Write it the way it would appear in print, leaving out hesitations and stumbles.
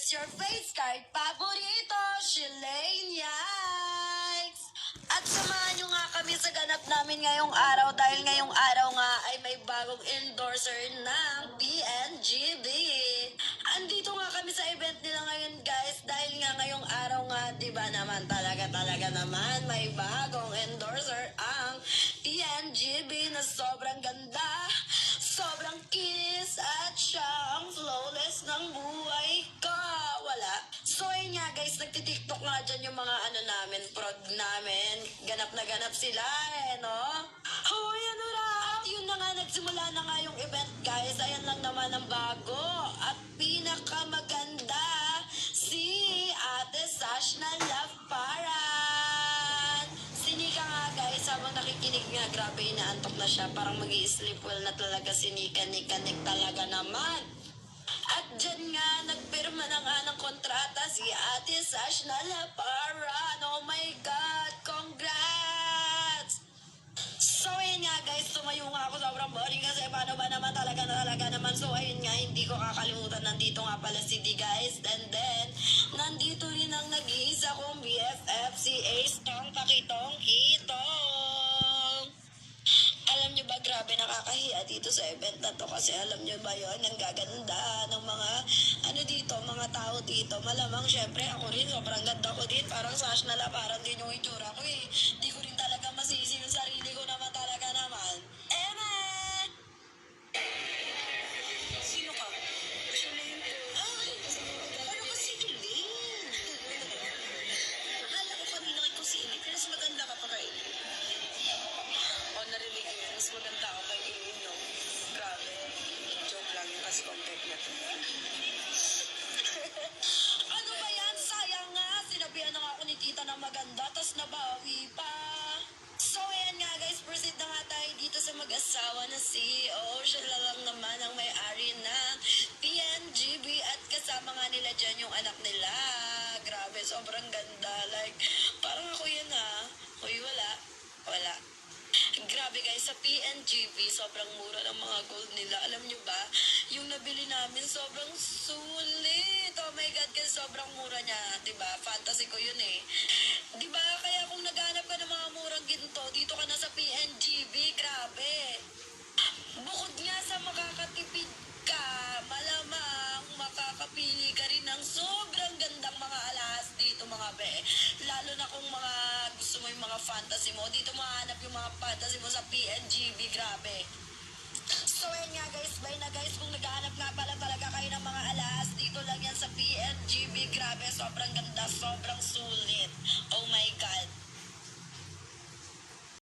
It's your face card paborito, Shilane Yikes! At samahan nyo nga kami sa ganap namin ngayong araw dahil ngayong araw nga ay may bagong endorser ng PNGB. Andito nga kami sa event nila ngayon guys dahil nga ngayong araw nga diba naman talaga naman may bagong endorser ang PNGB na sobrang ganda, sobrang kiss at siya ang flawless ng buhay ko. Wala. So yun nga guys, nagtitiktok nga dyan yung mga namin, prod namin. Ganap na ganap sila no? Hoy, ano ra? At yun na nga, nagsimula na nga yung event guys. Ayan lang naman ang bago. At pinakamaganda, si Ate Sash na Love Paran. Sinika nga guys, habang nakikinig nga, grabe inaantok na siya. Parang mag-i-sleep well na talaga si Nika. Nika talaga naman. At dyan nga, nagpirma na nga ng kontrata si Ate Sash na Laparan. Oh my God, congrats! So ayun nga guys, tumayo nga ako sobrang boring kasi paano ba naman talaga naman. So ayun nga, hindi ko kakalimutan, nandito nga pala si D guys. And then, nandito rin ang nag-iisa kong BFF, si Ace Tong Pakitong Kitong. Alam nyo ba, grabe nakakahiya dito sa event na to kasi alam nyo ba yun, ang gaganda ng mga dito, mga tao dito. Malamang syempre ako rin, sobrang ganda ko din. Parang Sash na Laparan din yung itsura ko eh. Di ko rin talaga masisi yung sarili ko naman talaga naman. Emma! Sino ka? Shilane. Ay, ano ba si Shilane? Akala ko kanina kay Kusini, pero mas maganda ka pa kay narinig ko yun, mas maganda ako kay Iin, no? Grabe. Joke lang yun kasi compact na to. Ano ba yan? Sayang nga. Sinabihan na nga ako ni tita na maganda, tas nabawi pa. So, ayan nga guys, proceed na nga tayo dito sa mag-asawa na CEO. Siya lang naman ang may-ari ng PNGB at kasama nga nila dyan yung anak nila. Grabe, sobrang ganda. Like, parang ako yan ha. Uy, wala. Grabe guys, sa PNGB, sobrang mura ng mga gold nila. Alam nyo ba, yung nabili namin, sobrang sulit. Oh my God, kasi sobrang mura niya. Diba? Fantasy ko yun eh. Diba? Kaya kung naghanap ka ng mga murang ginto, dito ka na sa PNGB. Grabe. Bukod nga sa makakatipid ka, malamang makakapili ka rin ng sobrang gandang mga alahas dito mga be. Lalo na kung mga gusto mo yung mga fantasy mo, dito mahanap yung mga fantasy mo sa PNGB, grabe. So yan nga guys, bye na guys, kung naghahanap nga pala talaga kayo ng mga alahas, dito lang yan sa PNGB, grabe, sobrang ganda, sobrang sulit. Oh my